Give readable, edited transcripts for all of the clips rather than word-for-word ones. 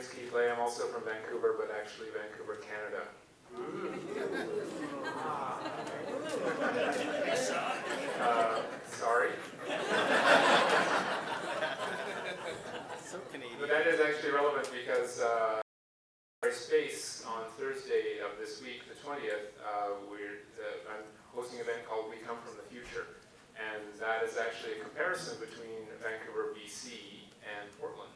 name's Keith Lay. I'm also from Vancouver, but actually Vancouver, Canada. Sorry. So Canadian. But that is actually relevant because our space on Thursday of this week, the 20th, I'm hosting an event called We Come From the Future. And that is actually a comparison between Vancouver, BC and Portland.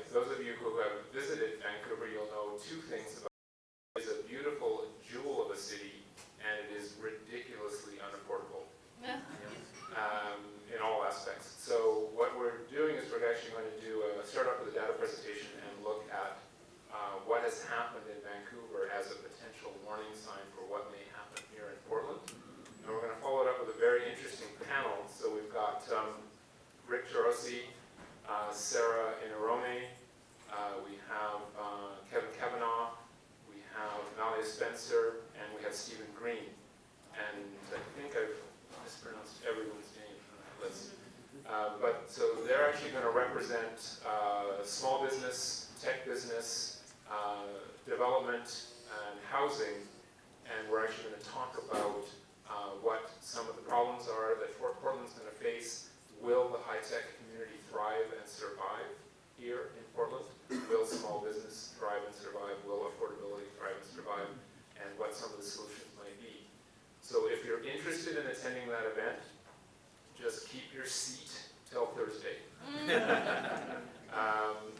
If those of you who have visited Vancouver, you'll know two things about it. It's a beautiful jewel of a city, and it is ridiculously unaffordable in all aspects. So what we're doing is we're actually going to start off with a data presentation and look at what has happened in Vancouver as a potential warning sign for what may happen here in Portland. And we're going to follow it up with a very interesting panel. So we've got Rick Jarosi, Sarah Inarone, we have Kevin Kavanaugh, we have Malia Spencer, and we have Stephen Green. And I think I've mispronounced everyone's name from that list. But so they're actually going to represent small business, tech business, development, and housing. And we're actually going to talk about what some of the problems are that Portland's going to face. Will the high-tech community thrive and survive here in Portland? Will small business thrive and survive? Will affordability thrive and survive? And what some of the solutions might be. So if you're interested in attending that event, just keep your seat till Thursday.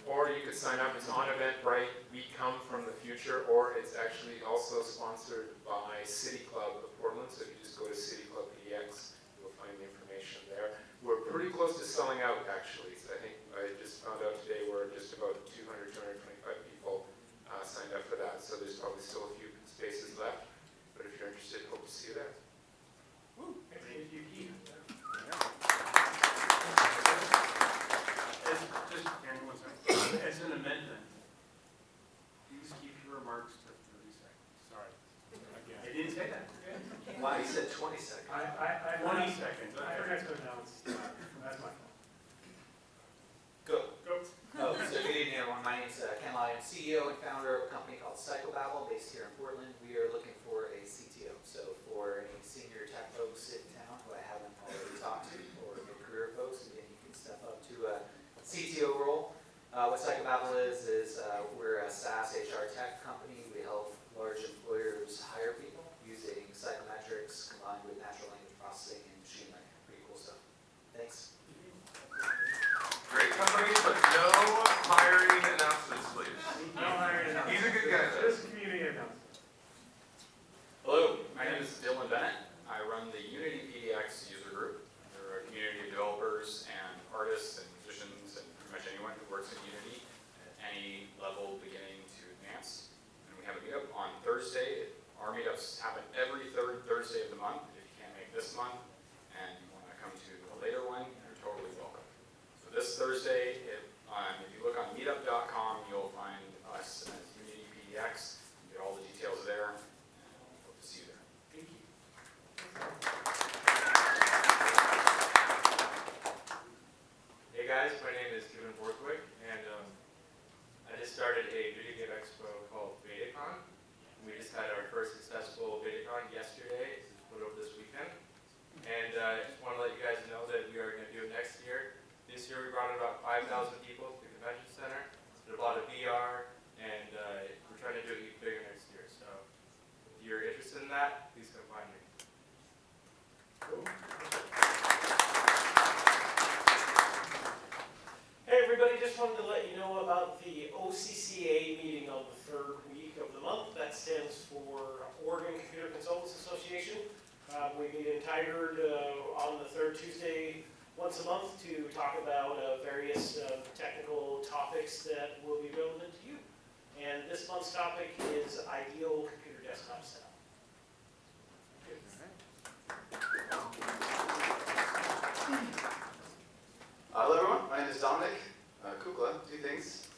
Or you could sign up. It's on Eventbrite. We Come From the Future, or it's actually also sponsored by City Club of Portland. So if you just go to City Club PDX, you'll find the information there. We're pretty close to selling out, actually. So I think I just found out today we're just about 200, 225 people signed up for that. So there's probably still a few spaces left. But if you're interested, hope to see you there. Woo. Thank you, Keith. As an amendment, please keep your remarks to 30 seconds. Sorry. Again. I didn't say that. Wow, you said 20 seconds. 20 seconds. I forgot to announce. That's my fault. Go. Go. Oh, so good evening, everyone. My name is Ken Lai. I'm CEO and founder of a company called Psychobabble, based here in Portland. We are looking for a CTO. So for any senior tech folks in town who I haven't already talked to, or mid-career folks, again, you can step up to a CTO role. What Psychobabble is we're a SaaS HR tech company. We help large employers hire people using psychometrics combined with natural language processing and machine learning. Pretty cool stuff. Thanks. Great company, but no hiring announcements, please. No hiring announcements. He's a good guy. Just community announcements. Hello, my name is Dylan Bennett. I run the Unity PDX user group. We're a community of developers and artists and musicians and pretty much anyone who works in Unity at any level beginning to advanced. And we have a meetup on Thursday. Our meetups happen every third Thursday of the month. If you can't make this month and you want to come to a later one, you're totally welcome. So this Thursday, if you look on meetup.com, you'll find us as Unity PDX. You get all the details there. Hope to see you there. Thank you. Hey guys, my name is Kevin Borthwick, and I just started a video game expo called VideaCon. We just had our first successful VideaCon yesterday. It's put over this weekend. And I just want to let you guys know that we are going to do it next year. This year we brought in about 5,000 people to the convention center. Did a lot of VR, and we're trying to do it even bigger next year. So if you're interested in that, please come find me. Cool. Hey everybody, just wanted to let you know about the OCCA meeting on the third week of the month. That stands for Oregon Computer Consultants Association. We meet in Tigard on the third Tuesday once a month to talk about various technical topics that will be relevant to you. And this month's topic is ideal computer desktop setup. Hello everyone, my name is Dominic Kukla. Two things.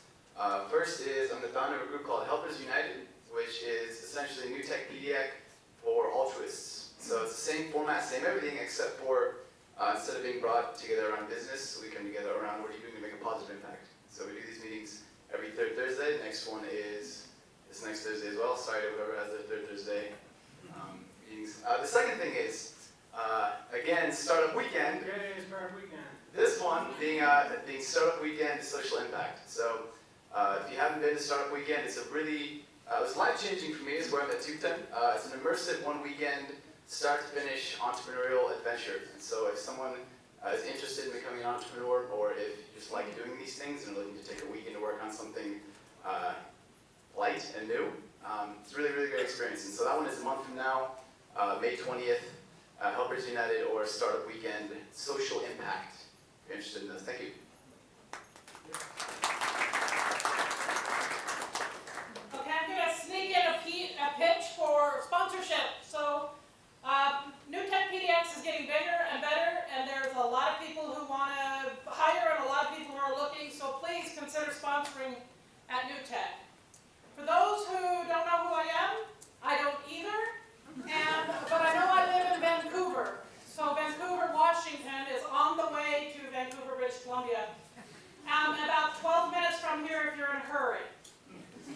First is I'm the founder of a group called Helpers United, which is essentially a new tech PDX for altruists. So it's the same format, same everything, except for instead of being brought together around business, we come together around what are you doing to make a positive impact. So we do these meetings every third Thursday. Next one is this next Thursday as well. Sorry to whoever has their third Thursday meetings. The second thing is, again, Startup Weekend. Yay, Startup Weekend. This one being Startup Weekend Social Impact. So if you haven't been to Startup Weekend, it's a really, it was life-changing for me. It's where I'm at Tupton. It's an immersive one-weekend, start-to-finish entrepreneurial adventure. And so if someone is interested in becoming an entrepreneur, or if you just like doing these things and are looking to take a weekend to work on something light and new, it's a really, really great experience. And so that one is a month from now, May 20th, Helpers United or Startup Weekend Social Impact. If you're interested in those, thank you. Okay, I'm going to sneak in a pitch for sponsorship. So, New Tech PDX is getting bigger and better, and there's a lot of people who want to hire and a lot of people who are looking, so please consider sponsoring at New Tech. For those who don't know who I am, I don't either, but I know I live in Vancouver. So Vancouver, Washington is on the way to Vancouver, British Columbia. About 12 minutes from here if you're in a hurry.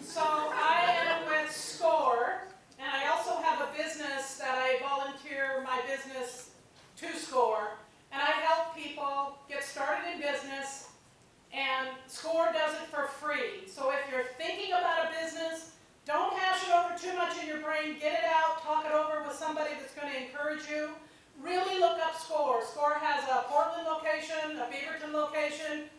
So I am with SCORE, and I also have a business that I volunteer my business to SCORE, and I help people get started in business, and SCORE does it for free. So if you're thinking about a business, don't hash it over too much in your brain. Get it out, talk it over with somebody that's going to encourage you. Really look up SCORE. SCORE has a Portland location, a Beaverton location.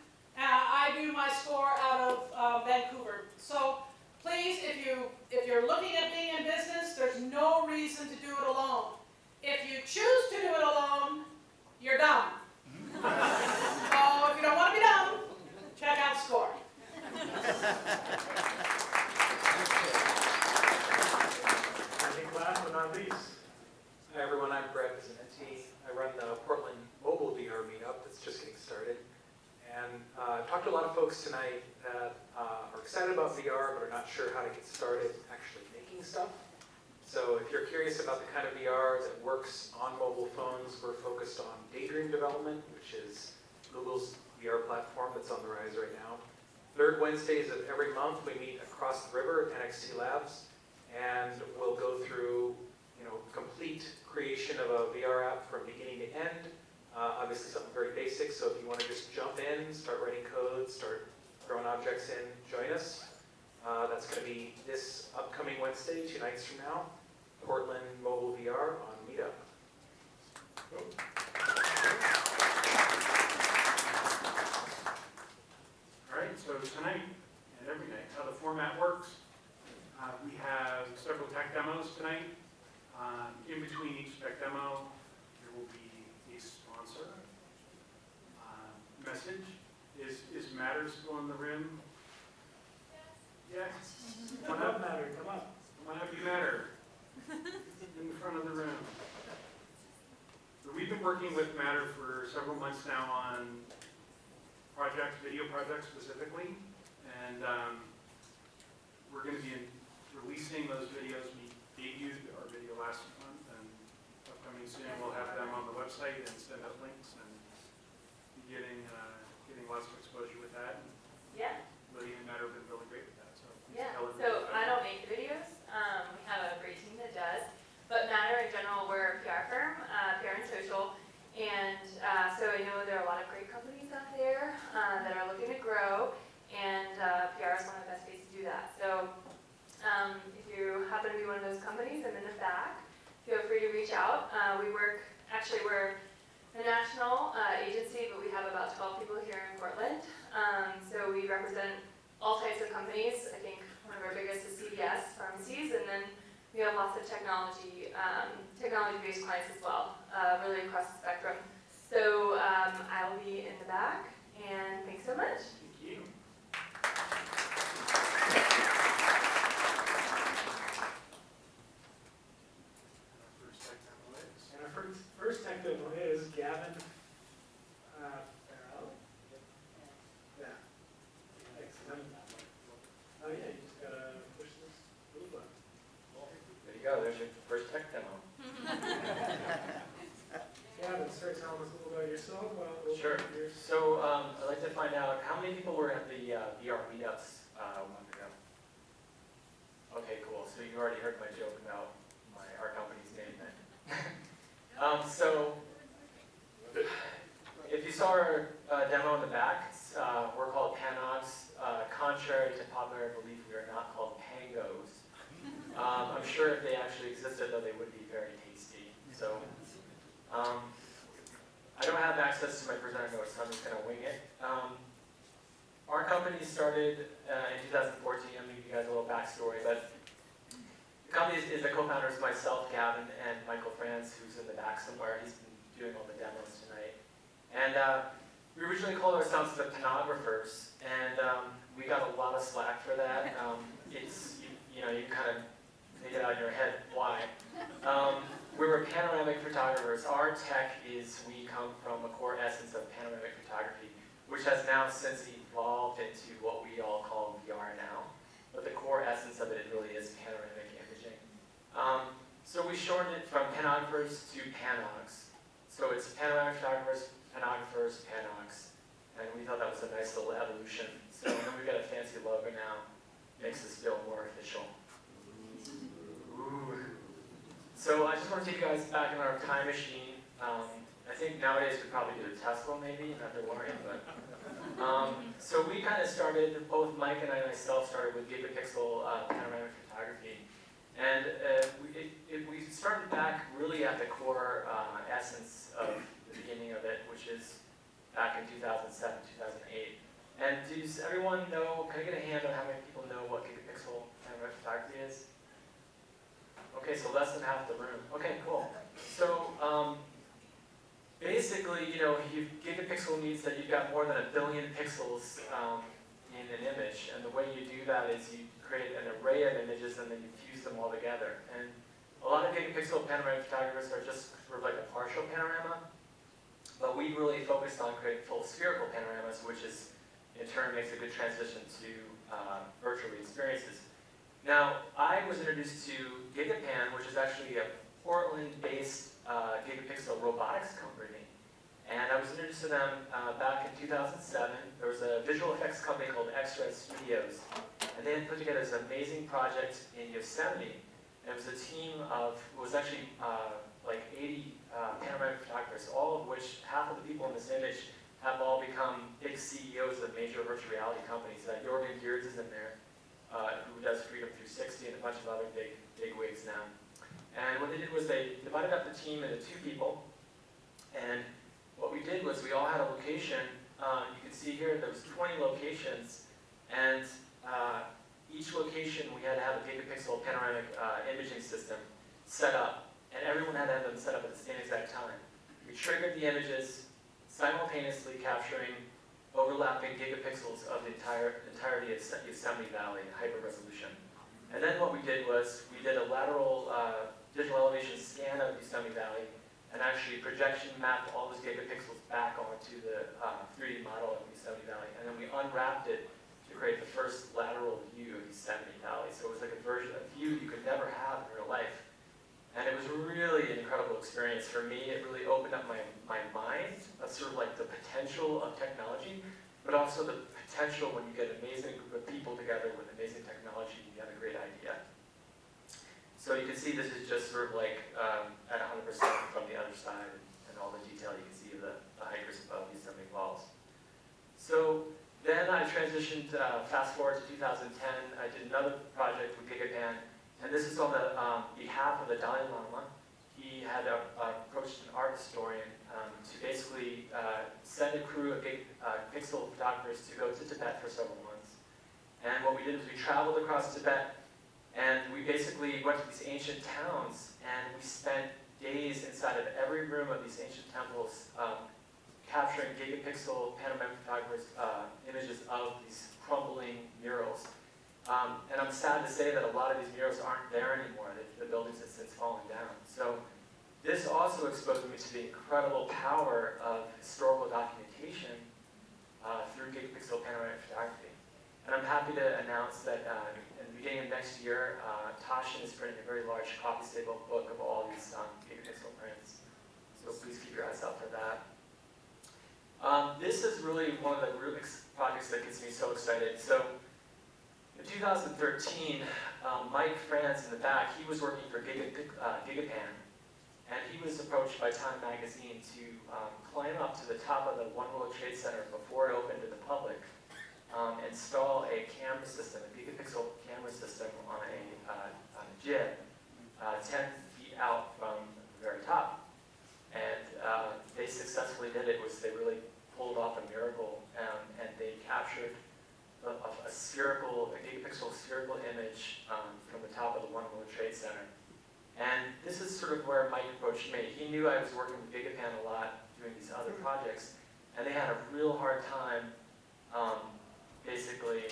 I do my SCORE out of Vancouver. So please, if you're looking at being in business, there's no reason to do it alone. If you choose to do it alone, you're dumb. So if you don't want to be dumb, check out SCORE. I think last but not least. Hi everyone, I'm Brad Bizanenti. I run the Portland Mobile VR Meetup that's just getting started. And I've talked to a lot of folks tonight that are excited about VR but are not sure how to get started actually making stuff. So if you're curious about the kind of VR that works on mobile phones, we're focused on Daydream development, which is Google's VR platform that's on the rise right now. Third Wednesdays of every month we meet across the river at NXT Labs, and we'll go through complete creation of a VR app from beginning to end. Obviously something very basic, so if you want to just jump in, start writing code, start throwing objects in, join us. That's going to be this upcoming Wednesday, 2 nights from now, Portland Mobile VR on Meetup. All right, so tonight and every night, how the format works, we have several tech demos tonight. In between each tech demo, there will be a sponsor message. Is Matter still in the room? Yes. Come up, Matter, come up. Come on up, you Matter. In the front of the room. So we've been working with Matter for several months now on projects, video projects specifically, and we're going to be releasing those videos. We debuted our video last month, and upcoming soon we'll have them on the website and send out links and be getting lots of exposure with that. Yeah. Lydia and Matt have been really great with that. So Yeah. So I don't make the videos. We have a great team that does. But Matter in general, we're a PR firm, PR and social. And so I know there are a lot of great companies out there that are looking to grow. And PR is one of the best ways to do that. So if you happen to be one of those companies, I'm in the back. Feel free to reach out. We're a national agency, but we have about 12 people here in Portland. So we represent all types of companies. I think one of our biggest is CVS, pharmacies, and then we have lots of technology-based clients as well, really across the spectrum. So I'll be in the back, and thanks so much. Thank you. And our first tech demo is Gavin Farrell. Yeah. Excellent. Oh yeah, you just gotta push this little button. There you go, there's your first tech demo. Gavin, start telling us a little about yourself. Sure. So I'd like to find out how many people were at the VR meetups so you already heard my joke about our company's name then. So, if you saw our demo in the back, we're called Panogs. Contrary to popular belief, we are not called Pangos. I'm sure if they actually existed, though, they would be very tasty. So, I don't have access to my presenter notes, so I'm just going to wing it. Our company started in 2014. I'll give you guys a little backstory, but the company is the co-founders, myself, Gavin, and Michael Franz, who's in the back somewhere. He's been doing all the demos tonight. And we originally called ourselves the Panographers, and we got a lot of slack for that. It's, you know, you kind of make it out in your head why. We were panoramic photographers. Our tech is, we come from a core essence of panoramic photography, which has now since evolved into what we all call VR now. But the core essence of it really is panoramic imaging. So we shortened it from panographers to Panogs. So it's panoramic photographers, panographers, Panogs. And we thought that was a nice little evolution. So then we've got a fancy logo now. Makes us feel more official. Ooh. So I just want to take you guys back in our time machine. I think nowadays we'd probably do a Tesla maybe, not DeLorean, but. So we kind of started, both Mike and I myself started with gigapixel panoramic photography. And we started back really at the core essence of the beginning of it, which is back in 2007, 2008. And does everyone know, can I get a hand on how many people know what gigapixel panoramic photography is? Okay, so less than half the room. Okay, cool. So basically, you know, gigapixel means that you've got more than 1 billion pixels in an image. And the way you do that is you create an array of images and then you fuse them all together. And a lot of gigapixel panoramic photographers are just sort of like a partial panorama. But we really focused on creating full spherical panoramas, which is, in turn, makes a good transition to virtual experiences. Now, I was introduced to GigaPan, which is actually a Portland-based gigapixel robotics company. And I was introduced to them back in 2007. There was a visual effects company called X-Ray Studios. And they had put together this amazing project in Yosemite. And it was a team of, it was actually like 80 panoramic photographers, all of which, half of the people in this image have all become big CEOs of major virtual reality companies. Jorgen Geertz is in there, who does Freedom 360 and a bunch of other big wigs now. And what they did was they divided up the team into 2 people. And what we did was we all had a location. You can see here there was 20 locations. And each location we had to have a gigapixel panoramic imaging system set up. And everyone had to have them set up at the same exact time. We triggered the images, simultaneously capturing overlapping gigapixels of the entirety of Yosemite Valley in hyper resolution. And then what we did was we did a lateral digital elevation scan of Yosemite Valley and actually projection mapped all those gigapixels back onto the 3D model of Yosemite Valley. And then we unwrapped it to create the first lateral view of Yosemite Valley. So it was like a view you could never have in real life. And it was really an incredible experience for me. It really opened up my mind of sort of like the potential of technology, but also the potential when you get an amazing group of people together with amazing technology, you have a great idea. So you can see this is just sort of like at 100% from the other side, and all the detail you can see of the hikers above Yosemite Falls. So then I transitioned, fast forward to 2010, I did another project with GigaPan. And this is on the behalf of the Dalai Lama. He had approached an art historian to basically send a crew of pixel photographers to go to Tibet for several months. And what we did is we traveled across Tibet, and we basically went to these ancient towns, and we spent days inside of every room of these ancient temples capturing gigapixel panoramic photographers' images of these crumbling murals. And I'm sad to say that a lot of these murals aren't there anymore. The buildings have since fallen down. So this also exposed me to the incredible power of historical documentation through gigapixel panoramic photography. And I'm happy to announce that in the beginning of next year, Tashin is printing a very large copy-stable book of all these gigapixel prints. So please keep your eyes out for that. This is really one of the projects that gets me so excited. So in 2013, Mike Franz in the back, he was working for Gigapan, and he was approached by Time Magazine to climb up to the top of the One World Trade Center before it opened to the public, install a camera system, a gigapixel camera system on a jib 10 feet out from the very top. And they successfully did it. They really pulled off a miracle, and they captured a gigapixel spherical image from the top of the One World Trade Center. And this is sort of where Mike approached me. He knew I was working with Gigapan a lot, doing these other projects, and they had a real hard time basically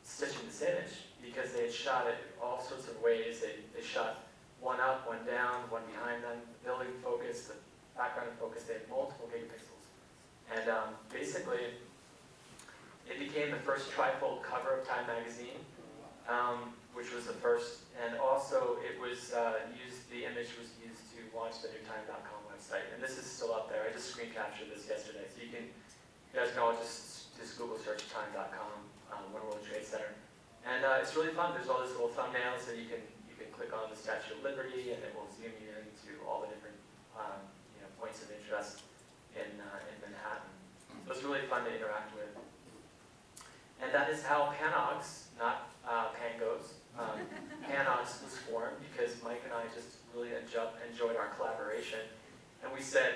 stitching this image because they had shot it all sorts of ways. They shot one up, one down, one behind them, the building focus, the background focus. They had multiple gigapixels. And basically, it became the first trifold cover of Time Magazine, which was the first. And also, it was the image was used to launch the new Time.com website. And this is still up there. I just screen captured this yesterday. So you guys can all just Google search Time.com, One World Trade Center. And it's really fun. There's all these little thumbnails that you can click on the Statue of Liberty, and it will zoom you into all the different points of interest in Manhattan. So it's really fun to interact with. And that is how Panogs, not Pangos, Panogs was formed because Mike and I just really enjoyed our collaboration. And we said,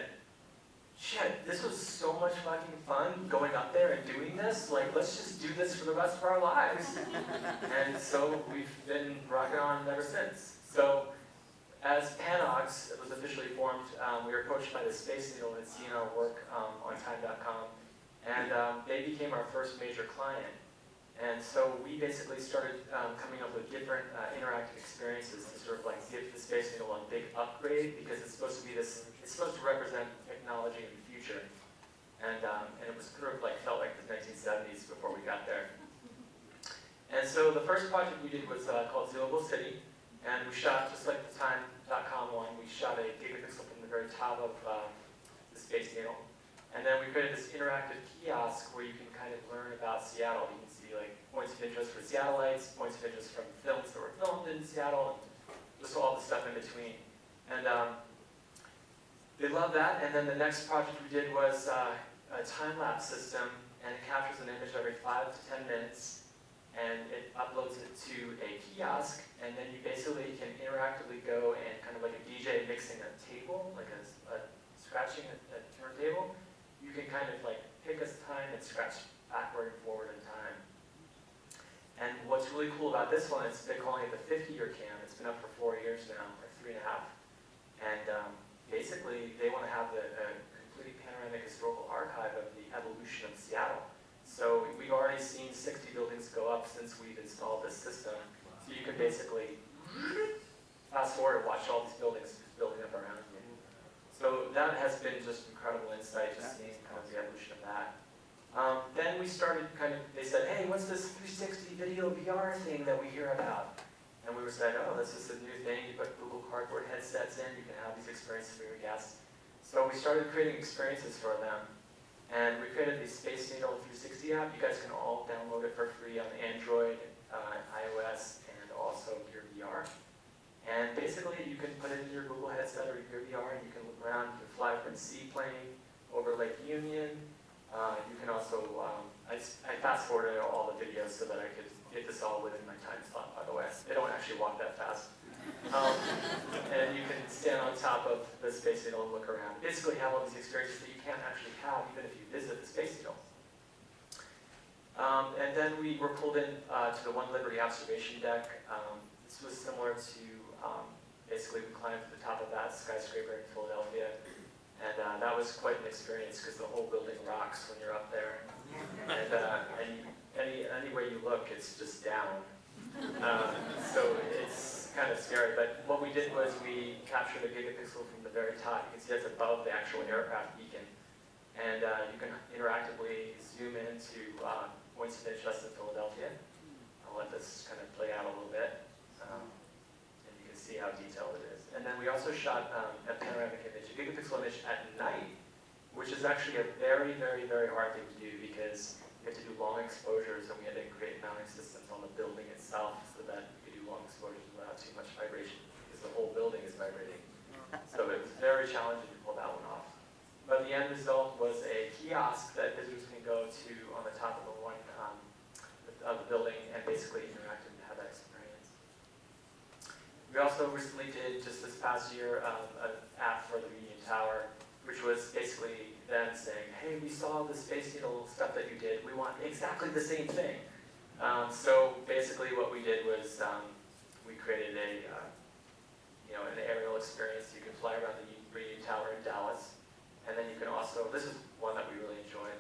shit, this was so much fucking fun going up there and doing this. Like, let's just do this for the rest of our lives. And so we've been rocking on ever since. So as Panogs, it was officially formed, we were approached by the Space Needle and seen our work on Time.com. And they became our first major client. And so we basically started coming up with different interactive experiences to sort of like give the Space Needle a big upgrade because it's supposed to be it's supposed to represent technology in the future. And it was sort of like, felt like the 1970s before we got there. And so the first project we did was called Zoomable City. And we shot, just like the Time.com one, we shot a gigapixel from the very top of the Space Needle. And then we created this interactive kiosk where you can kind of learn about Seattle. You can see like points of interest for Seattleites, points of interest from films that were filmed in Seattle, and just all the stuff in between. And they loved that. And then the next project we did was a time-lapse system, and it captures an image every 5 to 10 minutes, and it uploads it to a kiosk, and then you basically can interactively go and kind of like a DJ mixing a table, like a scratching a turntable. You can kind of like pick a time and scratch backward and forward in time. And what's really cool about this one is they're calling it the 50-year cam. It's been up for 4 years now, or 3.5. And basically, they want to have a complete panoramic historical archive of the evolution of Seattle. So we've already seen 60 buildings go up since we've installed this system. So you can basically fast forward and watch all these buildings just building up around you. So that has been just incredible insight, just seeing kind of the evolution of that. Then we started they said, hey, what's this 360 video VR thing that we hear about? And we were saying, oh, this is a new thing. You put Google Cardboard headsets in, you can have these experiences for your guests. So we started creating experiences for them. And we created the Space Needle 360 app. You guys can all download it for free on Android, iOS, and also Gear VR. And basically, you can put it in your Google headset or your VR, and you can look around. You can fly from seaplane over Lake Union. You can also, I fast forwarded all the videos so that I could get this all within my time slot, by the way. They don't actually walk that fast. And you can stand on top of the Space Needle and look around. Basically, have all these experiences that you can't actually have even if you visit the Space Needle. And then we were pulled in to the One Liberty observation deck. This was similar to, basically we climbed to the top of that skyscraper in Philadelphia. And that was quite an experience because the whole building rocks when you're up there. And any way you look, it's just down. So it's kind of scary. But what we did was we captured a gigapixel from the very top. You can see that's above the actual aircraft beacon. And you can interactively zoom into points of interest in Philadelphia. I'll let this kind of play out a little bit. And you can see how detailed it is. And then we also shot a panoramic image, a gigapixel image at night, which is actually a very, very, very hard thing to do because you have to do long exposures, and we had to create mounting systems on the building itself so that you could do long exposures without too much vibration, because the whole building is vibrating. So it was very challenging to pull that one off. But the end result was a kiosk that visitors can go to on the top of the building and basically interact and have that experience. We also recently did, just this past year, an app for the Union Tower, which was basically them saying, hey, we saw the Space Needle stuff that you did. We want exactly the same thing. So basically what we did was we created an aerial experience. You can fly around the Union Tower in Dallas. And then you can also, this is one that we really enjoyed.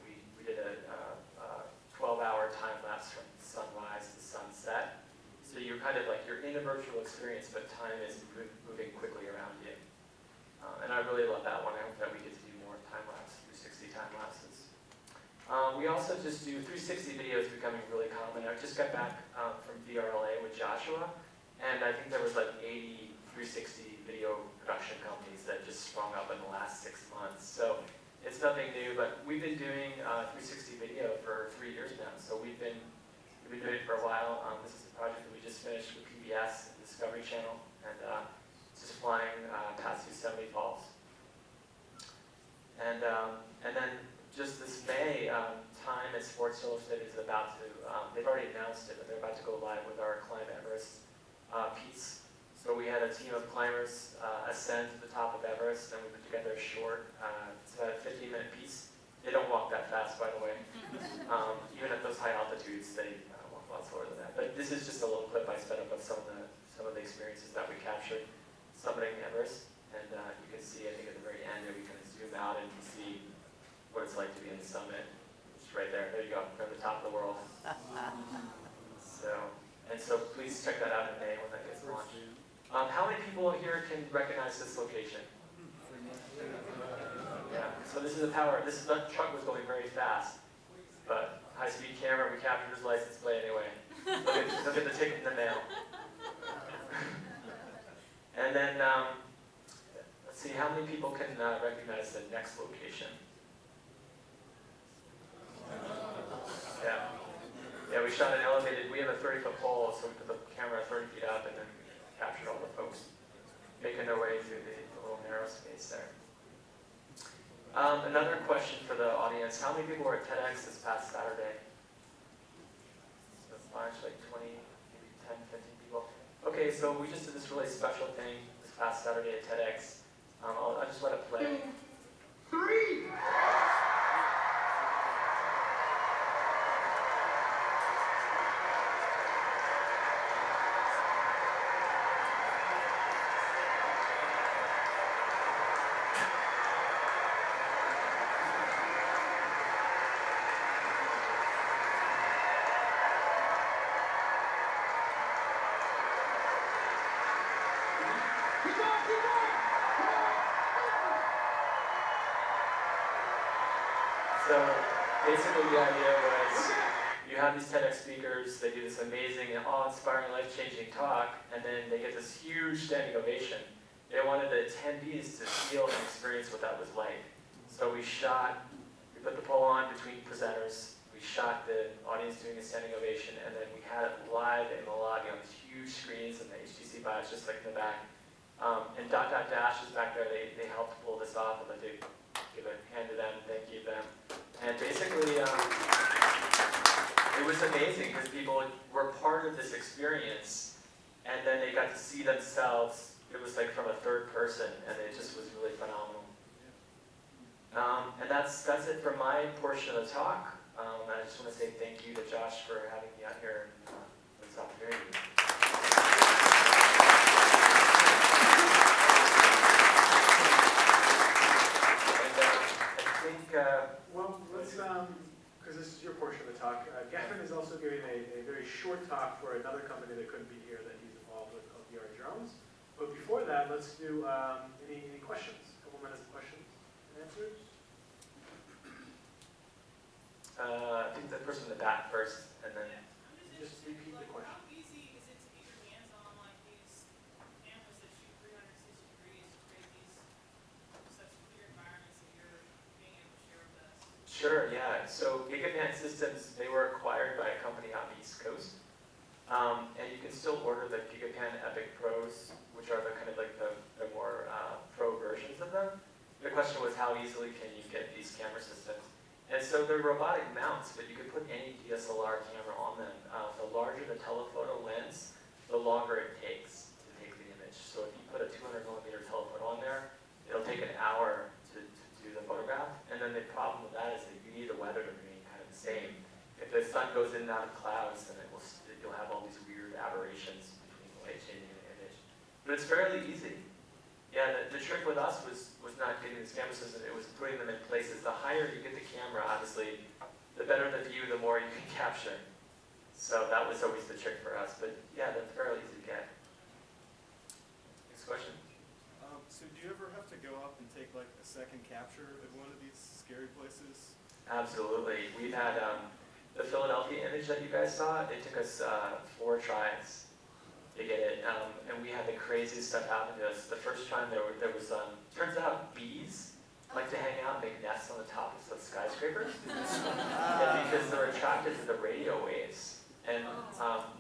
We did a 12-hour time lapse from sunrise to sunset. So you're kind of like, you're in a virtual experience, but time is moving quickly around you. And I really love that one. I hope that we get to do more time lapse, 360 time lapses. We also just do 360 videos becoming really common. I just got back from VRLA with Joshua, and I think there was like 80 360 video production companies that just sprung up in the last 6 months. So it's nothing new, but we've been doing 360 video for 3 years now. So we've been doing it for a while. This is a project that we just finished with PBS and Discovery Channel, and just flying past Yosemite Falls. And then just this May, Time and Sports Illustrated is about to, they've already announced it, but they're about to go live with our Climb Everest piece. So we had a team of climbers ascend to the top of Everest, and we put together a short, it's about a 15-minute piece. They don't walk that fast, by the way. Even at those high altitudes, they walk a lot slower than that. But this is just a little clip I sped up of some of the experiences that we captured summiting Everest. And you can see, I think at the very end, we can zoom out and see what it's like to be in the summit. It's right there. There you go, from the top of the world. So please check that out in May when that gets launched. How many people here can recognize this location? Yeah, so this is a tower. The truck was going very fast, but high-speed camera, we captured his license plate anyway. He'll get the ticket in the mail. And then, let's see, how many people can recognize the next location? Yeah, we shot an elevated, we have a 30-foot pole, so we put the camera 30 feet up and then captured all the folks making their way through the little narrow space there. Another question for the audience, how many people were at TEDx this past Saturday? So a bunch, like 20, maybe 10, 15 people. Okay, so we just did this really special thing this past Saturday at TEDx. I'll just let it play. 3! So basically the idea was you have these TEDx speakers, they do this amazing and awe-inspiring, life-changing talk, and then they get this huge standing ovation. They wanted the attendees to feel and experience what that was like. So we put the pole on between presenters, we shot the audience doing a standing ovation, and then we had it live in the lobby on these huge screens and the HTC Vives just like in the back. And Dash is back there, they helped pull this off, and then they give a hand to them, thank you to them. And basically, it was amazing because people were part of this experience, and then they got to see themselves. It was like from a third person, and it just was really phenomenal. And that's it for my portion of the talk. I just want to say thank you to Josh for having me out here for this opportunity. Well, let's, because this is your portion of the talk, Gavin is also giving a very short talk for another company that couldn't be here that he's involved with called VR Drones. But before that, let's do any questions? A couple minutes of questions and answers. I think the person in the back first, and then just repeat the question. How easy is it to get your hands on like these cameras that shoot 360 degrees to create these such clear environments that you're being able to share with us? Sure, yeah. So Gigaband Systems, they were acquired by a company on the East Coast. And you can still order the GigaPan Epic Pros, which are the kind of like the more pro versions of them. The question was, how easily can you get these camera systems? And so they're robotic mounts, but you can put any DSLR camera on them. The larger the telephoto lens, the longer it takes to take the image. So if you put a 200mm telephoto on there, it'll take an hour to do the photograph. And then the problem with that is that you need the weather to remain kind of the same. If the sun goes in and out of clouds, then you'll have all these weird aberrations between the light changing and the image. But it's fairly easy. Yeah, the trick with us was not getting these camera systems, it was putting them in places. The higher you get the camera, obviously, the better the view, the more you can capture. So that was always the trick for us. But yeah, they're fairly easy to get. Next question. So do you ever have to go up and take like a second capture at one of these scary places? Absolutely. We've had the Philadelphia image that you guys saw, it took us 4 tries to get it. And we had the craziest stuff happen to us. The first time there was turns out bees like to hang out and make nests on the top of skyscrapers. And because they're attracted to the radio waves. And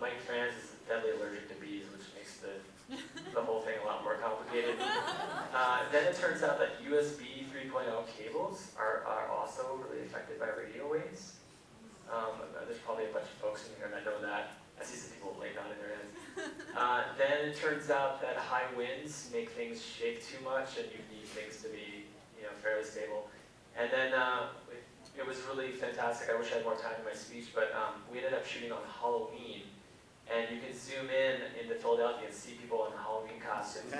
Mike Franz is deadly allergic to bees, which makes the whole thing a lot more complicated. Then it turns out that USB 3.0 cables are also really affected by radio waves. There's probably a bunch of folks in here that know that. I see some people like nodding their heads. Then it turns out that high winds make things shake too much, and you need things to be, fairly stable. And then it was really fantastic. I wish I had more time in my speech, but we ended up shooting on Halloween, and you can zoom in into Philadelphia and see people in Halloween costumes.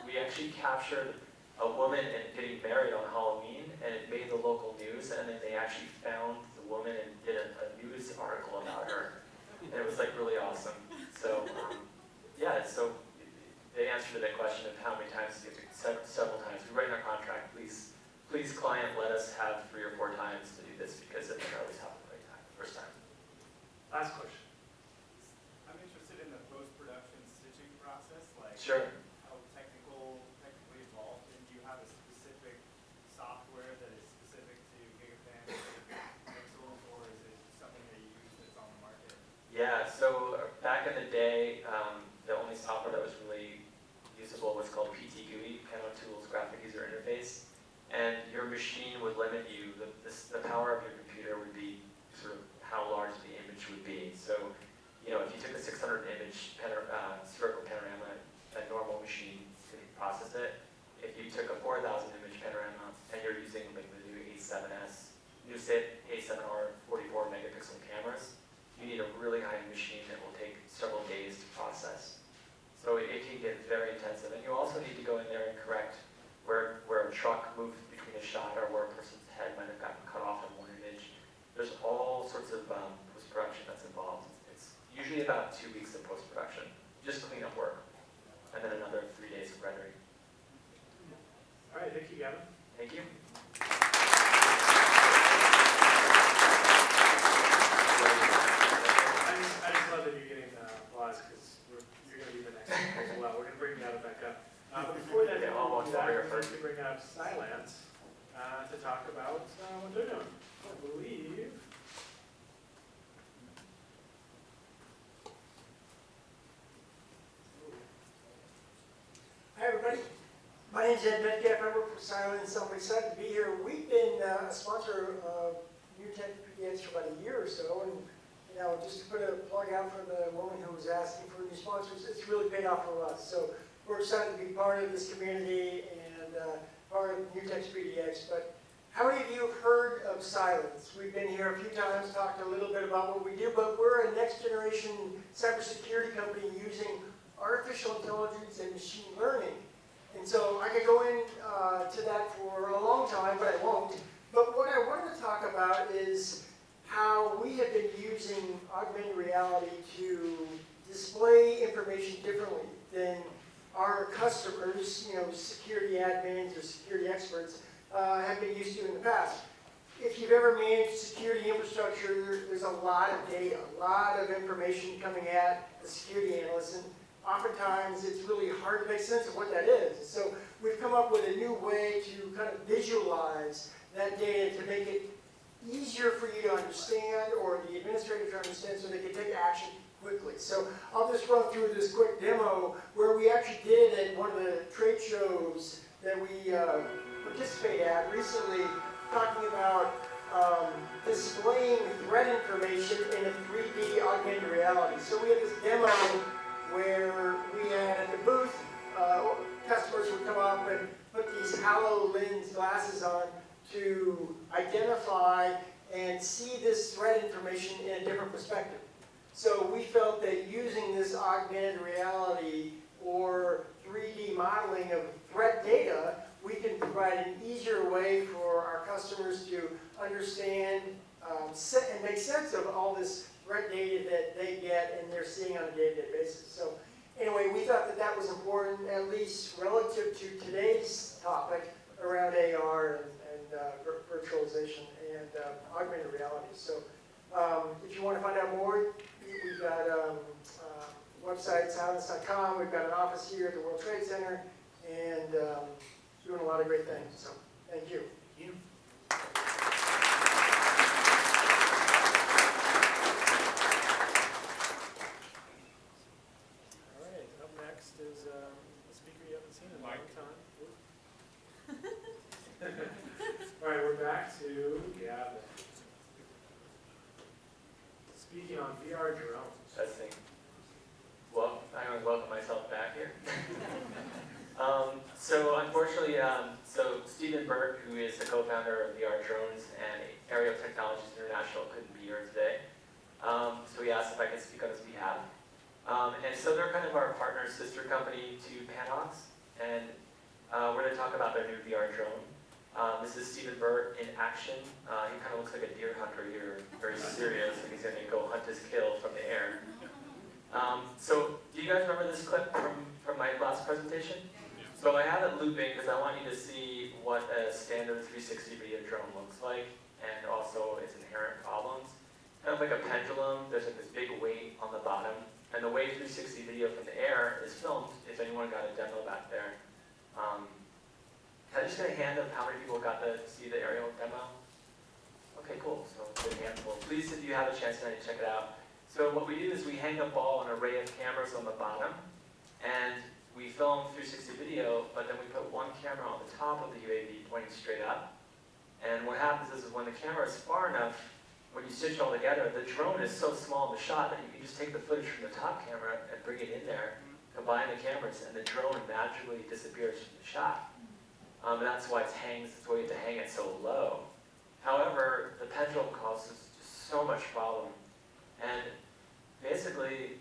We actually captured a woman getting married on Halloween, and it made the local news, and then they actually found the woman and did a news article about her. And it was like really awesome. So yeah, so the answer to that question of how many times, several times. We write in our contract, please client, let us have 3 or 4 times to do this, because it never always happens the right time, first time. Last question. I'm interested in the post-production stitching process, like Sure. how technically involved, and do you have a specific software that is specific to GigaPan pixels, or is it something that you use that's on the market? Yeah, so back in the day, the only software that was really usable was called PT-GUI, Piano Tools Graphic User Interface. And your machine would limit you. The power of your computer would be sort of how large the image would be. So, if you took a 600 image spherical panorama, a normal machine could process it. If you took a 4,000 image panorama and you're using like the new A7S, new A7R 44 megapixel cameras, you need a really high machine that will take several days to process. So it can get very intensive. And you also need to go in there and correct where a truck moved between a shot or where a person's head might have gotten cut off in one image. There's all sorts of post-production that's involved. It's usually about 2 weeks of post-production, just cleanup work, and then another 3 days of rendering. All right, thank you, Gavin. Thank you. I just love that you're getting applause, because you're going to be the next one as well. We're going to bring Gavin back up. Before that, Yeah, I'll walk over here first. to bring up Silence to talk about what they're doing. I believe. Hi, everybody. My name is Ed Metcalf. I work for Silence. I'm excited to be here. We've been a sponsor of New Tech PDX for about a year or so, and just to put a plug out for the woman who was asking for new sponsors, it's really paid off for us. So we're excited to be part of this community and part of New Tech PDX. But how many of you have heard of Silence? We've been here a few times, talked a little bit about what we do, but we're a next generation cybersecurity company using artificial intelligence and machine learning. And so I could go into that for a long time, but I won't. But what I wanted to talk about is how we have been using augmented reality to display information differently than our customers, security admins or security experts, have been used to in the past. If you've ever managed security infrastructure, there's a lot of data, a lot of information coming at the security analyst, and oftentimes it's really hard to make sense of what that is. So we've come up with a new way to kind of visualize that data to make it easier for you to understand, or the administrator to understand, so they can take action quickly. So I'll just run through this quick demo where we actually did at one of the trade shows that we participated at recently, talking about displaying threat information in a 3D augmented reality. So we had this demo where we had at the booth, customers would come up and put these HoloLens glasses on to identify and see this threat information in a different perspective. So we felt that using this augmented reality or 3D modeling of threat data, we can provide an easier way for our customers to understand and make sense of all this threat data that they get and they're seeing on a day-to-day basis. So anyway, we thought that that was important, at least relative to today's topic around AR and virtualization and augmented reality. So if you want to find out more, we've got websites, howdens.com. We've got an office here at the World Trade Center, and doing a lot of great things. So thank you. Thank you. All right, up next is a speaker you haven't seen in a long time. All right, we're back to Gavin. Speaking on VR drones. Testing. Well, I'm going to welcome myself back here. So unfortunately, so Stephen Burke, who is the co-founder of VR Drones and Aerial Technologies International, couldn't be here today. So he asked if I could speak on his behalf. And so they're kind of our partner sister company to Panox, and we're going to talk about their new VR drone. This is Stephen Burke in action. He kind of looks like a deer hunter here, very serious, like he's going to go hunt his kill from the air. So do you guys remember this clip from my last presentation? So I have it looping because I want you to see what a standard 360 video drone looks like and also its inherent problems. Kind of like a pendulum, there's like this big weight on the bottom, and the way 360 video from the air is filmed, if anyone got a demo back there. Can I just get a hand of how many people got to see the aerial demo? Okay, cool, so good handful. Please, if you have a chance tonight, check it out. So what we do is we hang a ball an array of cameras on the bottom, and we film 360 video, but then we put one camera on the top of the UAV pointing straight up. And what happens is when the camera is far enough, when you stitch it all together, the drone is so small in the shot that you can just take the footage from the top camera and bring it in there, combine the cameras, and the drone magically disappears from the shot. And that's why it hangs, that's why you have to hang it so low. However, the pendulum causes just so much problem. And basically,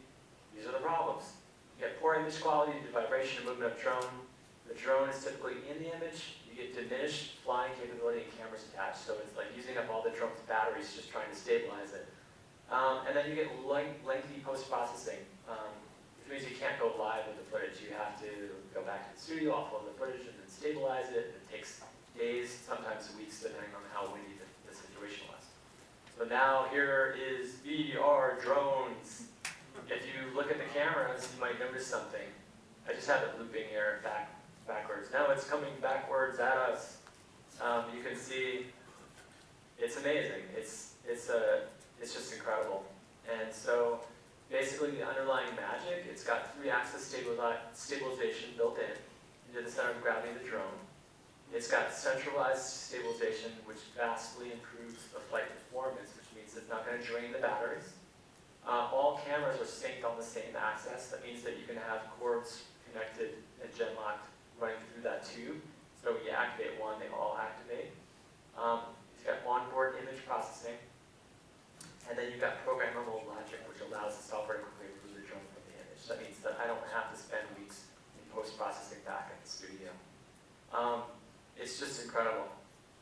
these are the problems. You get poor image quality due to vibration and movement of drone. The drone is typically in the image. You get diminished flying capability and cameras attached. So it's like using up all the drone's batteries just trying to stabilize it. And then you get lengthy post-processing, which means you can't go live with the footage. You have to go back to the studio, offload the footage, and then stabilize it. It takes days, sometimes weeks, depending on how windy the situation was. So now here is VR drones. If you look at the cameras, you might notice something. I just have it looping here backwards. Now it's coming backwards at us. You can see it's amazing. It's just incredible. And so basically the underlying magic, it's got 3-axis stabilization built in into the center of gravity of the drone. It's got centralized stabilization, which vastly improves the flight performance, which means it's not going to drain the batteries. All cameras are synced on the same axis. That means that you can have cords connected and gen-locked running through that tube. So when you activate one, they all activate. It's got onboard image processing. And then you've got programmable logic, which allows the software to quickly remove the drone from the image. That means that I don't have to spend weeks in post-processing back in the studio. It's just incredible.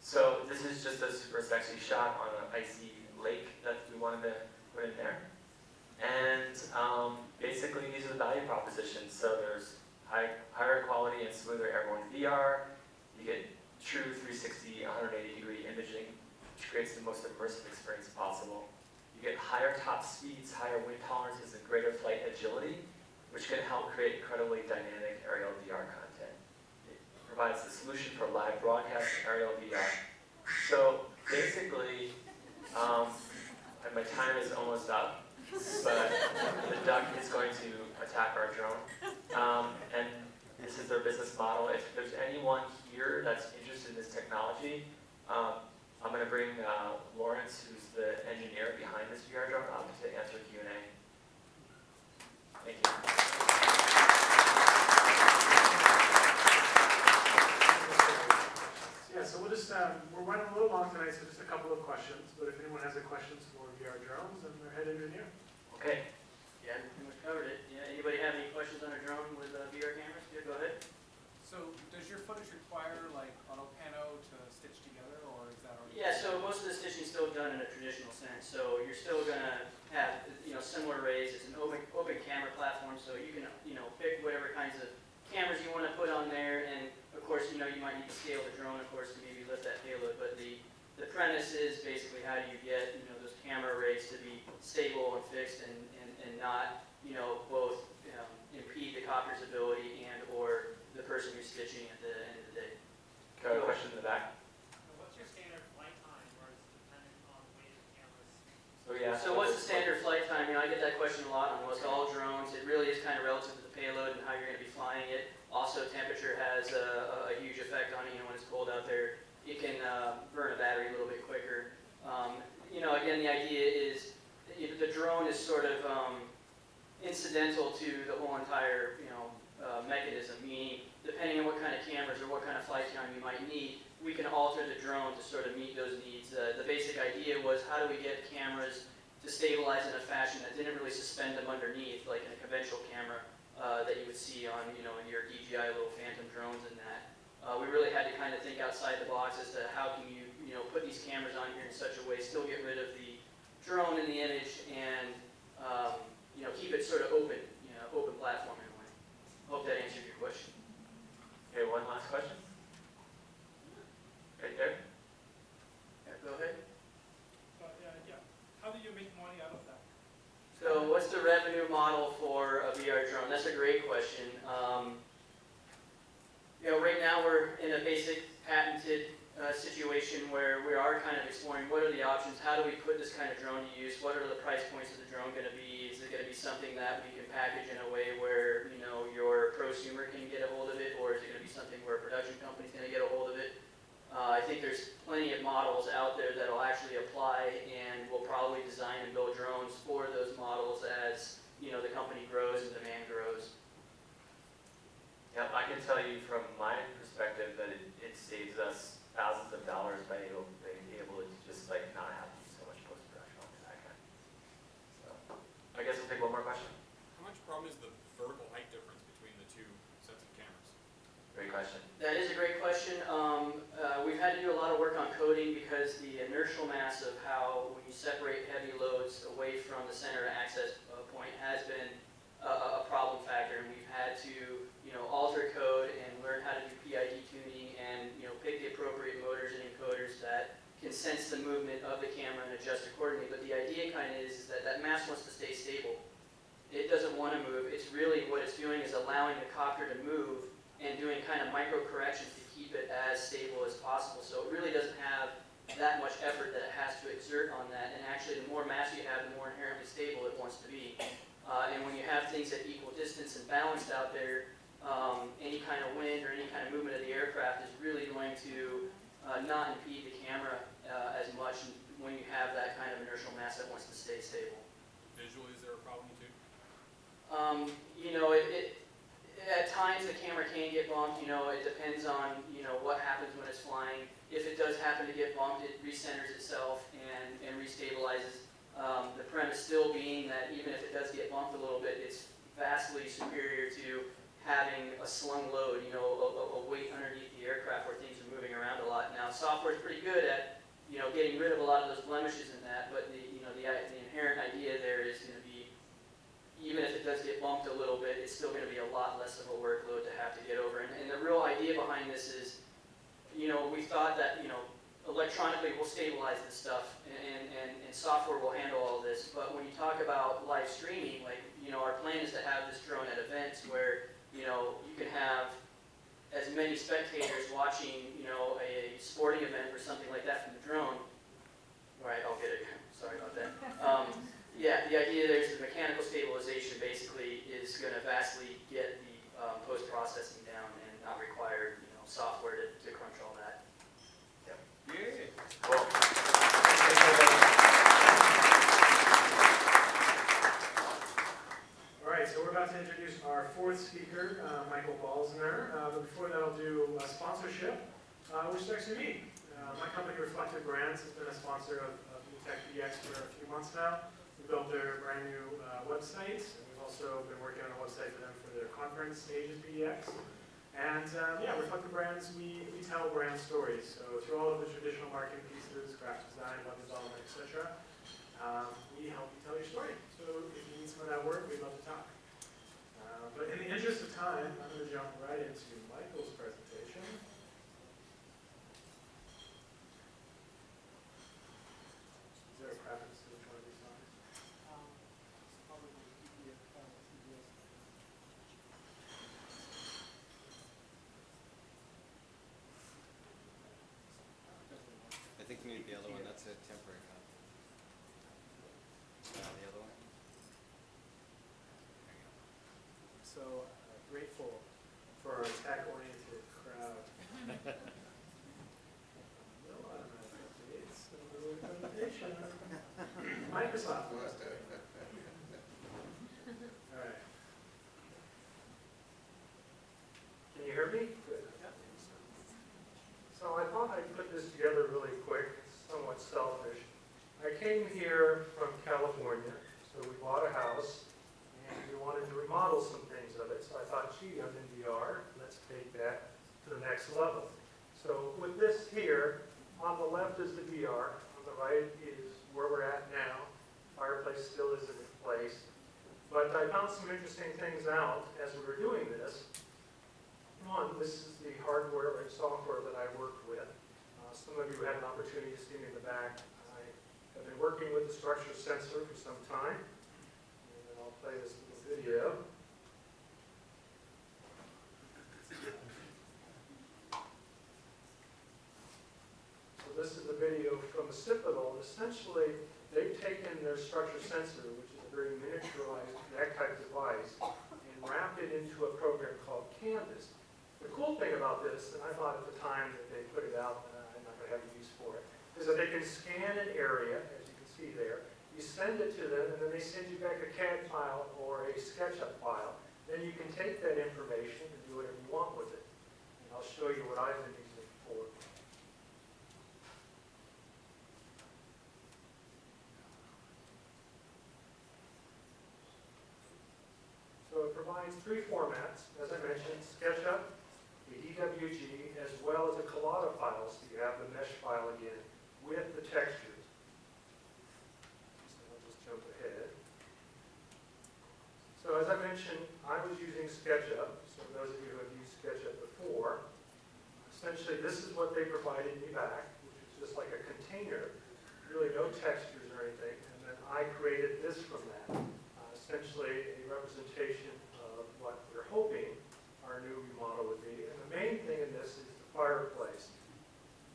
So this is just a super sexy shot on an icy lake that we wanted to put in there. And basically, these are the value propositions. So there's higher quality and smoother airborne VR. You get true 360, 180-degree imaging, which creates the most immersive experience possible. You get higher top speeds, higher wind tolerances, and greater flight agility, which can help create incredibly dynamic aerial VR content. It provides the solution for live broadcast aerial VR. So basically, my time is almost up. but the duck is going to attack our drone. And this is their business model. If there's anyone here that's interested in this technology, I'm going to bring Lawrence, who's the engineer behind this VR drone, up to answer Q&A. Thank you. Yeah, so we'll just, we're running a little long tonight, so just a couple of questions. But if anyone has any questions for VR drones, then their head engineer. Okay. Yeah, pretty much covered it. Yeah, anybody have any questions on a drone with VR cameras? Yeah, go ahead. So does your footage require like auto pano to stitch together, or is that already? Yeah, so most of the stitching is still done in a traditional sense. So you're still gonna have, similar arrays. It's an open camera platform, so you can, pick whatever kinds of cameras you want to put on there. And of course, you might need to scale the drone, of course, to maybe lift that payload. But the premise is basically how do you get, those camera arrays to be stable and fixed and not, both impede the copter's ability and or the person who's stitching at the end of the day. Got a question in the back? What's your standard flight time, or is it dependent on the weight of the cameras? So yeah. So what's the standard flight time? I get that question a lot on almost all drones. It really is kind of relative to the payload and how you're going to be flying it. Also, temperature has a huge effect on it. When it's cold out there, it can burn a battery a little bit quicker. Again, the idea is the drone is sort of incidental to the whole entire mechanism, meaning depending on what kind of cameras or what kind of flight time you might need, we can alter the drone to sort of meet those needs. The basic idea was how do we get cameras to stabilize in a fashion that didn't really suspend them underneath, like in a conventional camera that you would see on in your DJI little Phantom drones and that. We really had to kind of think outside the box as to how can you put these cameras on here in such a way, still get rid of the drone in the image and keep it sort of open, open platform in a way. Hope that answered your question. Okay, one last question. Right there. Yeah, go ahead. Yeah. How do you make money out of that? So what's the revenue model for a VR drone? That's a great question. Right now we're in a basic patented situation where we are kind of exploring what are the options, how do we put this kind of drone to use, what are the price points of the drone going to be, is it going to be something that we can package in a way where your prosumer can get a hold of it, or is it going to be something where a production company is going to get a hold of it? I think there's plenty of models out there that will actually apply, and we'll probably design and build drones for those models as the company grows and demand grows. Yeah, I can tell you from my perspective that it saves us thousands of dollars by being able to just not have to do so much post-production on that kind. So I guess we'll take one more question. How much problem is the vertical height difference between the two sets of cameras? Great question. That is a great question. We've had to do a lot of work on coding because the inertial mass of how when you separate heavy loads away from the center access point has been a problem factor, and we've had to alter code and learn how to do PID tuning and pick the appropriate motors and encoders that can sense the movement of the camera and adjust accordingly. But the idea kind of is that that mass wants to stay stable. It doesn't want to move. It's really what it's doing is allowing the copter to move and doing kind of micro corrections to keep it as stable as possible. So it really doesn't have that much effort that it has to exert on that. And actually, the more mass you have, the more inherently stable it wants to be. And when you have things at equal distance and balanced out there, any kind of wind or any kind of movement of the aircraft is really going to not impede the camera as much when you have that kind of inertial mass that wants to stay stable. Visually, is there a problem too? At times the camera can get bumped. It depends on what happens when it's flying. If it does happen to get bumped, it recenters itself and restabilizes. The premise still being that even if it does get bumped a little bit, it's vastly superior to having a slung load, a weight underneath the aircraft where things are moving around a lot. Now, software is pretty good at getting rid of a lot of those blemishes in that, but the inherent idea there is going to be, even if it does get bumped a little bit, it's still going to be a lot less of a workload to have to get over. And the real idea behind this is, we thought that, electronically we'll stabilize this stuff and software will handle all this. But when you talk about live streaming, our plan is to have this drone at events where, you can have as many spectators watching, a sporting event or something like that from the drone. All right, I'll get it. Sorry about that. Yeah, the idea there is sponsorship, which is actually me. My company, Reflective Brands, has been a sponsor of New Tech PDX for a few months now. We built their brand new website, and we've also been working on a website for them for their conference stage at PDX. And yeah, Reflective Brands, we tell brand stories. So through all of the traditional marketing pieces, graphic design, web development, etc., we help you tell your story. So if you need some of that work, we'd love to talk. But in the interest of time, I'm going to jump right into Michael's presentation. Is there a preference to which one of these slides? Probably PDF file, CBS. I think you need the other one. That's a temporary copy. The other one. So grateful for our tech-oriented crowd. No automatic updates, no little presentation. Microsoft. All right. Can you hear me? Good. So I thought I'd put this together really quick. It's somewhat selfish. I came here from California, so we bought a house, and we wanted to remodel some things of it. So I thought, gee, I'm in VR, let's take that to the next level. So with this here, on the left is the VR, on the right is where we're at now. Fireplace still isn't in place. But I found some interesting things out as we were doing this. One, this is the hardware and software that I worked with. Some of you had an opportunity to see me in the back. I have been working with the structure sensor for some time. And I'll play this little video. So this is a video from Occipital. Essentially, they've taken their structure sensor, which is a very miniaturized neck-type device, and wrapped it into a program called Canvas. The cool thing about this, and I thought at the time that they put it out, I'm not going to have a use for it, is that they can scan an area, as you can see there. You send it to them, and then they send you back a CAD file or a SketchUp file. Then you can take that information and do whatever you want with it. And I'll show you what I've been using it for. So it provides three formats, as I mentioned: SketchUp, a DWG, as well as a Collada file, so you have the mesh file again with the textures. So I'll just jump ahead. So as I mentioned, I was using SketchUp. So those of you who have used SketchUp before, essentially this is what they provided me back, which is just like a container, really no textures or anything, and then I created this from that. Essentially a representation of what we're hoping our new remodel would be. And the main thing in this is the fireplace,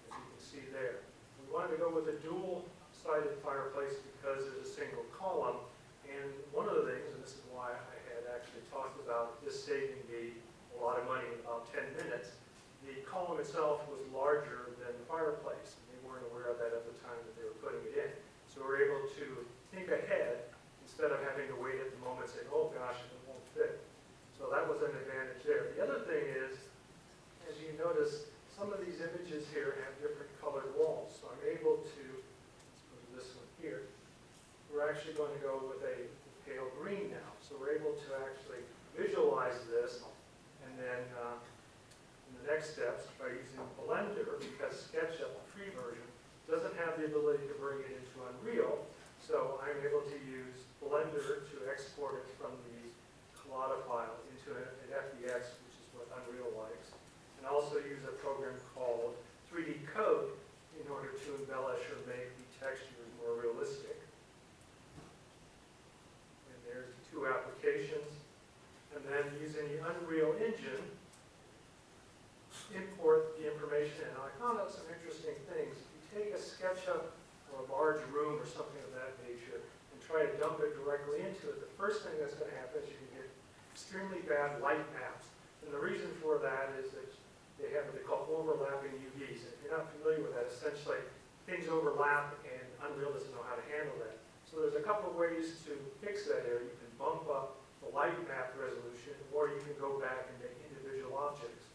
as you can see there. We wanted to go with a dual-sided fireplace because there's a single column. And one of the things, and this is why I had actually talked about this saving me a lot of money in about 10 minutes, the column itself was larger than the fireplace. And they weren't aware of that at the time that they were putting it in. So we're able to think ahead instead of having to wait at the moment and say, oh gosh, it won't fit. So that was an advantage there. The other thing is, as you notice, some of these images here have different colored walls. So I'm able to, let's go to this one here. We're actually going to go with a pale green now. So we're able to actually visualize this, and then in the next steps, by using Blender, because SketchUp, the free version, doesn't have the ability to bring it into Unreal, so I'm able to use Blender to export it from the Collada file into an FBX, which is what Unreal likes, and also use a program called 3D Code in order to embellish or make the textures more realistic. And there's the two applications. And then using the Unreal Engine, import the information. And I found out some interesting things. If you take a SketchUp or a large room or something of that nature and try to dump it directly into it, the first thing that's going to happen is you can get extremely bad light maps. And the reason for that is that they have what they call overlapping UVs. If you're not familiar with that, essentially things overlap and Unreal doesn't know how to handle that. So there's a couple of ways to fix that area. You can bump up the light map resolution, or you can go back and make individual objects.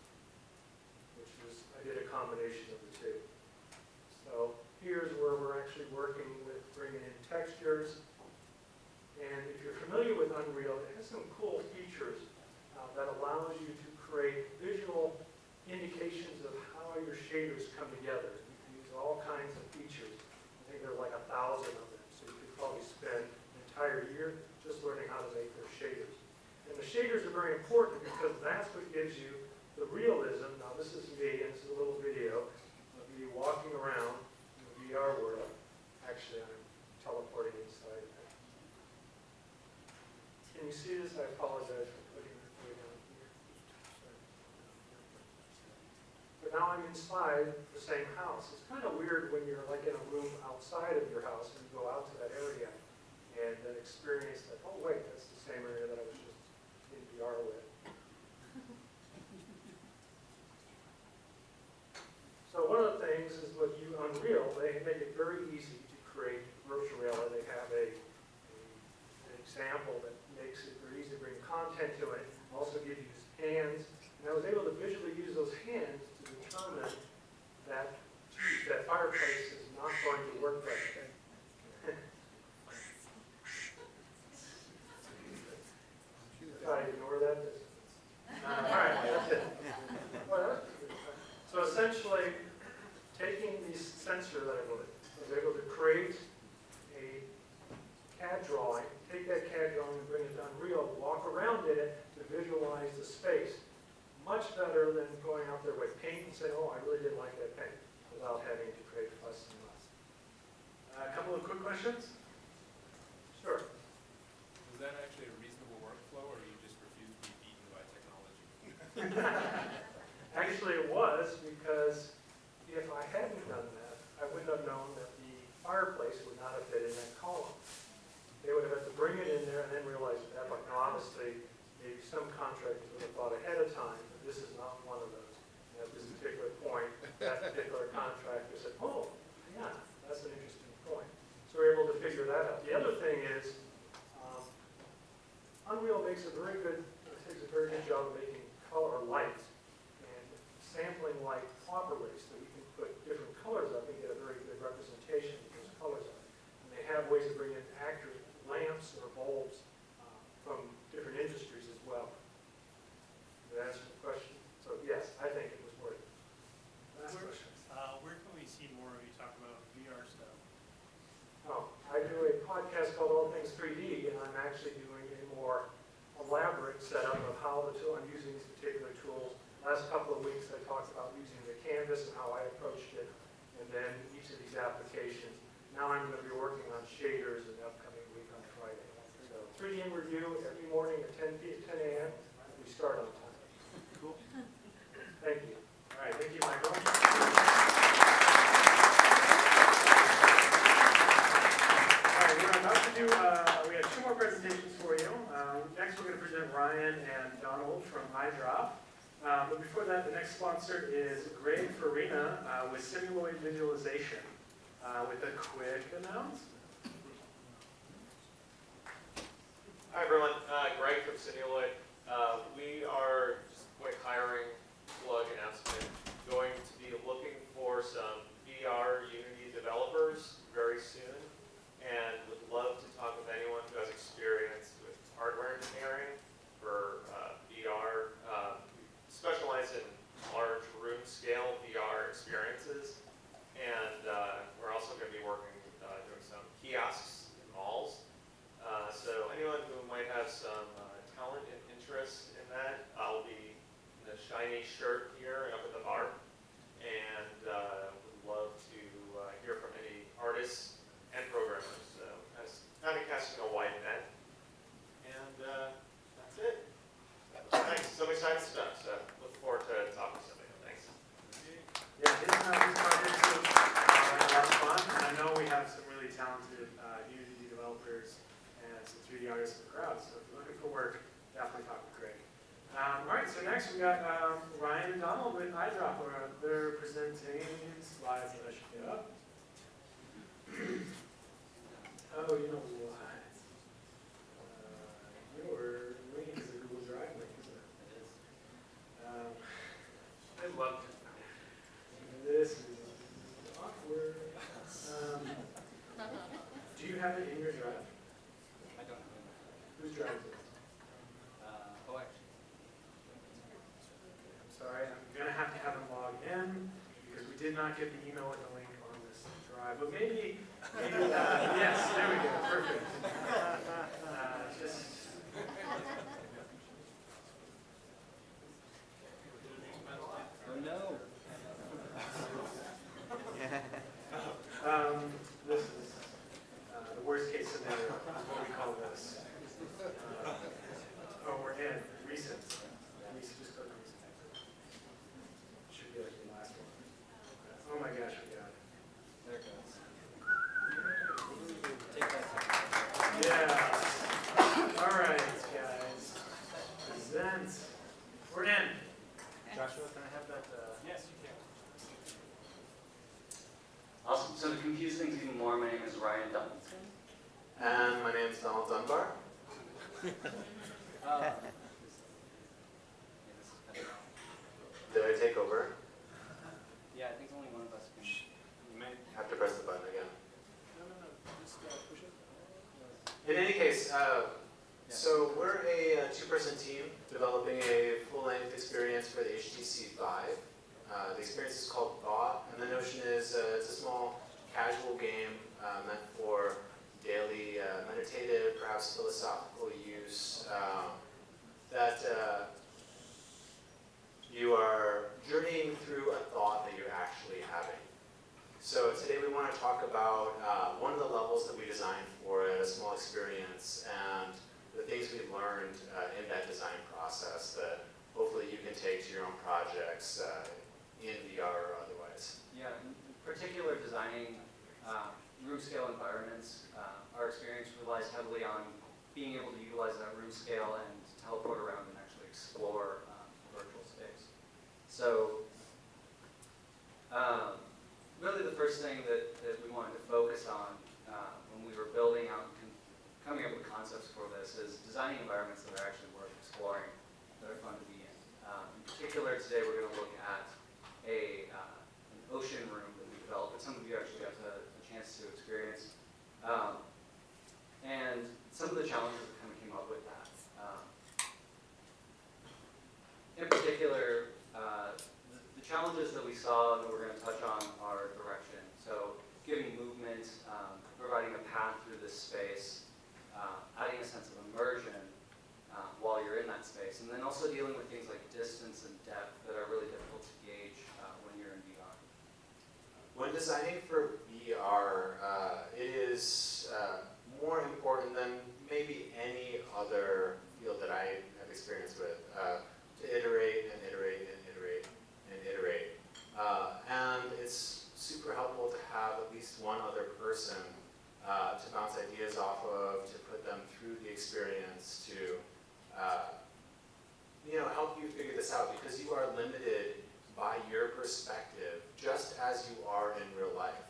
did a combination of the two. So here's where we're actually working with bringing in textures. And if you're familiar with Unreal, it has some cool features that allows you to create visual indications of how your shaders come together. You can use all kinds of features. I think there are like 1,000 of them, so you could probably spend an entire year just learning how to make those shaders. And the shaders are very important because that's what gives you the realism. Now this is me, and this is a little video of me walking around in the VR world. Actually, I'm teleporting inside of it. Can you see this? I apologize for putting it way down here. But now I'm inside the same house. It's kind of weird when you're like in a room outside of your house and you go out to that area and then experience that, oh wait, that's the same area that I was just in VR with. So one of the things is with Unreal, they make it very easy to create virtual reality. They have an example that makes it very easy to bring content to it. Also gives you hands. And I was able to visually use those hands to determine that that fireplace is not going to work right. If I ignore that, all right, that's it. Well, so essentially, taking the sensor that I was able to create a CAD drawing, take that CAD drawing and bring it to Unreal, walk around in it to visualize the space. Much better than going out there with paint and saying, oh, I really didn't like that paint, without having to create fuss and fuss. A couple of quick questions? Sure. Was that actually a reasonable workflow, or you just refused to be beaten by technology? Actually, it was, because if I hadn't done that, I wouldn't have known that the fireplace would not have fit in that column. They would have had to bring it in there and then realize that, but now obviously, maybe some contractors would have thought ahead of time, but this is not one of those. And at this particular point, that particular contractor said, oh, yeah, that's an interesting point. So we're able to figure that out. The other thing is, Unreal takes a very good job of making color light and sampling light properly so you can put different colors up and get a very good representation of those colors up. And they have ways of bringing in accurate lamps or bulbs from different industries as well. Did that answer the question? So yes, I think it was worth it. Last question. Where can we see more of you talk about VR stuff? Oh, I do a podcast called All Things 3D, and I'm actually doing a more elaborate setup of how I'm using these particular tools. Last couple of weeks I talked about using the canvas and how I approached it, and then each of these applications. Now I'm going to be working on shaders in the upcoming week on Friday. So 3D in review every morning at 10 a.m. We start on time. Cool. Thank you. All right, thank you, Michael. All right, we're about to do, we have 2 more presentations for you. Next, we're going to present Ryan and Donald from iDrop. But before that, the next sponsor is Greg Farina with Simuloid Visualization with a quick announcement. Hi everyone, Greg from Simuloid. We are just a quick hiring plug announcement. Going to be looking for some VR Unity developers very soon, and would love to talk with anyone who has experience with hardware engineering for VR. Specialize in large room scale VR experiences, and we're also going to be working doing some kiosks in malls. So anyone who might have some talent and interest in that, I'll be in the shiny shirt here up at the bar, and would love to hear from any artists and programmers. So kind of casting a wide net, and that's it. Thanks. Some exciting stuff. So look forward to talking to somebody. Thanks. Yeah, these projects are a lot of fun. And I know we have some really talented Unity developers and some 3D artists in the crowd. So if you're looking for work, definitely talk with Greg. All right, so next we got Ryan and Donald with iDrop. They're presenting slides that I should get up. Oh, you know what? Your link is a Google Drive link, isn't it? It is. I'd love to. you have it in your drive? I don't know. Whose drive is it? Oh, actually. I'm sorry, I'm gonna have to have him log in because we did not get the email with the link on this drive. But maybe yes, there we go, perfect. Just. Oh no. This is the worst case scenario, what we call this. Oh, we're in recent. Just go to recent. Should be like the last one. Oh my gosh, we got it. There it goes. Yeah. All right, guys. Present. We're in. Joshua, can I have that? Yes, you can. Awesome. So to confuse things even more, my name is Ryan Dunn. And my name's Donald Dunbar. Did I take over? Yeah, I think only one of us can. You may have to press the button again. No. Just push it. In any case, so we're a two-person team developing a full-length experience for the HTC Vive. The experience is called Thought, and the notion is it's a small casual game meant for daily meditative, perhaps philosophical use that you are journeying through a thought that you're actually having. So today we want to talk about one of the levels that we designed for it, a small experience, and the things we've learned in that design process that hopefully you can take to your own projects in VR or otherwise. Yeah, in particular designing room scale environments, our experience relies heavily on being able to utilize that room scale and teleport around and actually explore virtual space. So really the first thing that we wanted to focus on when we were building out and coming up with concepts for this is designing environments that are actually worth exploring, that are fun to be in. In particular, today we're going to look at an ocean room that we developed that some of you actually got a chance to experience. And some of the challenges that kind of came up with that. In particular, the challenges that we saw that we're going to touch on are direction. So giving movement, providing a path through this space, adding a sense of immersion while you're in that space, and then also dealing with things like distance and depth that are really difficult to gauge when you're in VR. When designing for VR, it is more important than maybe any other field that I have experience with, to iterate and iterate and iterate and iterate. And it's super helpful to have at least one other person to bounce ideas off of, to put them through the experience, to help you figure this out, because you are limited by your perspective, just as you are in real life.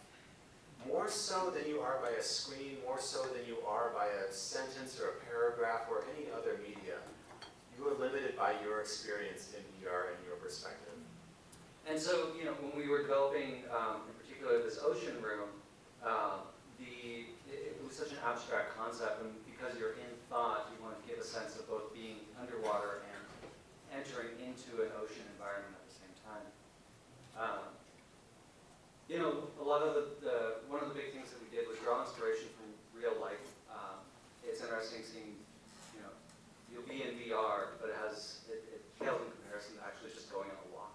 More so than you are by a screen, more so than you are by a sentence or a paragraph or any other media. You are limited by your experience in VR and your perspective. And so, when we were developing, in particular, this ocean room, it was such an abstract concept, and because you're in thought, you want to give a sense of both being underwater and entering into an ocean environment at the same time. A lot of one of the big things that we did was draw inspiration from real life. It's interesting seeing, you'll be in VR, but it pales in comparison to actually just going on a walk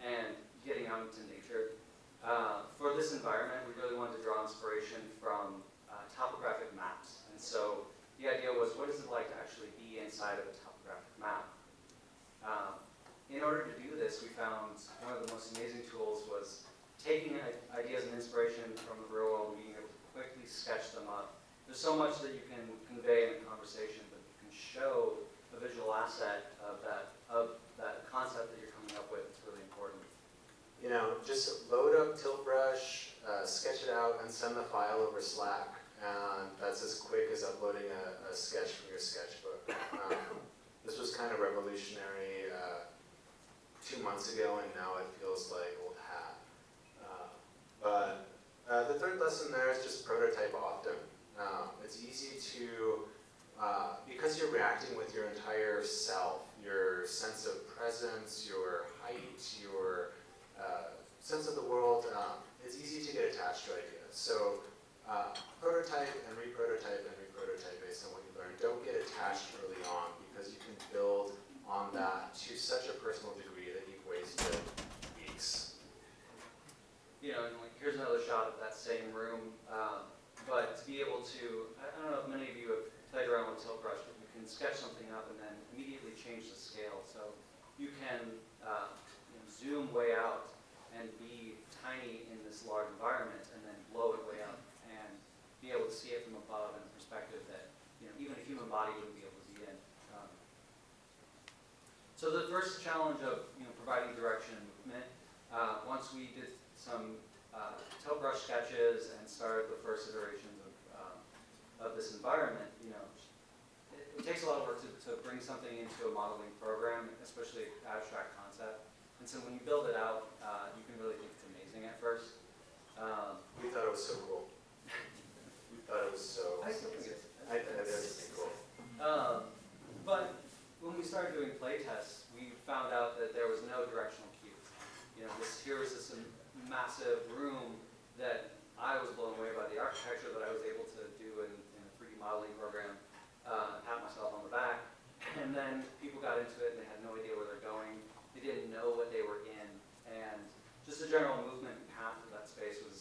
and getting out into nature. For this environment, we really wanted to draw inspiration from topographic maps. And so the idea was, what is it like to actually be inside of a topographic map? In order to do this, we found one of the most amazing tools was taking ideas and inspiration from the real world and being able to quickly sketch them up. There's so much that you can convey in a conversation, but you can show a visual asset of that concept that you're coming up with. It's really important. Just load up Tiltbrush, sketch it out, and send the file over Slack. And that's as quick as uploading a sketch from your sketchbook. This was kind of revolutionary 2 months ago, and now it feels like old hat. But the third lesson there is just prototype often. yourself, your sense of presence, your height, your sense of the world, it's easy to get attached to ideas. So prototype and reprototype based on what you learn. Don't get attached early on, because you can build on that to such a personal degree that you've wasted weeks. You know, and like, here's another shot of that same room, but to be able to, I don't know if many of you have played around with tilt brush, but you can sketch something up and then immediately change the scale. So you can zoom way out and be tiny in this large environment, and then blow it way up and be able to see it from above in a perspective that even a human body wouldn't be able to see in. So the first challenge of providing direction and movement, once we did some tilt brush sketches and started the first iterations of this environment, it takes a lot of work to bring something into a modeling program, especially an abstract concept. And so when you build it out, you can really think it's amazing at first. We thought it was so cool. We thought it was so. I still think it's. I think it's cool. But when we started doing play tests, we found out that there was no directional cues. Here was this massive room that I was blown away by the architecture that I was able to do in a 3D modeling program, pat myself on the back. And then people got into it and they had no idea where they're going. They didn't know what they were in. And just the general movement and path of that space was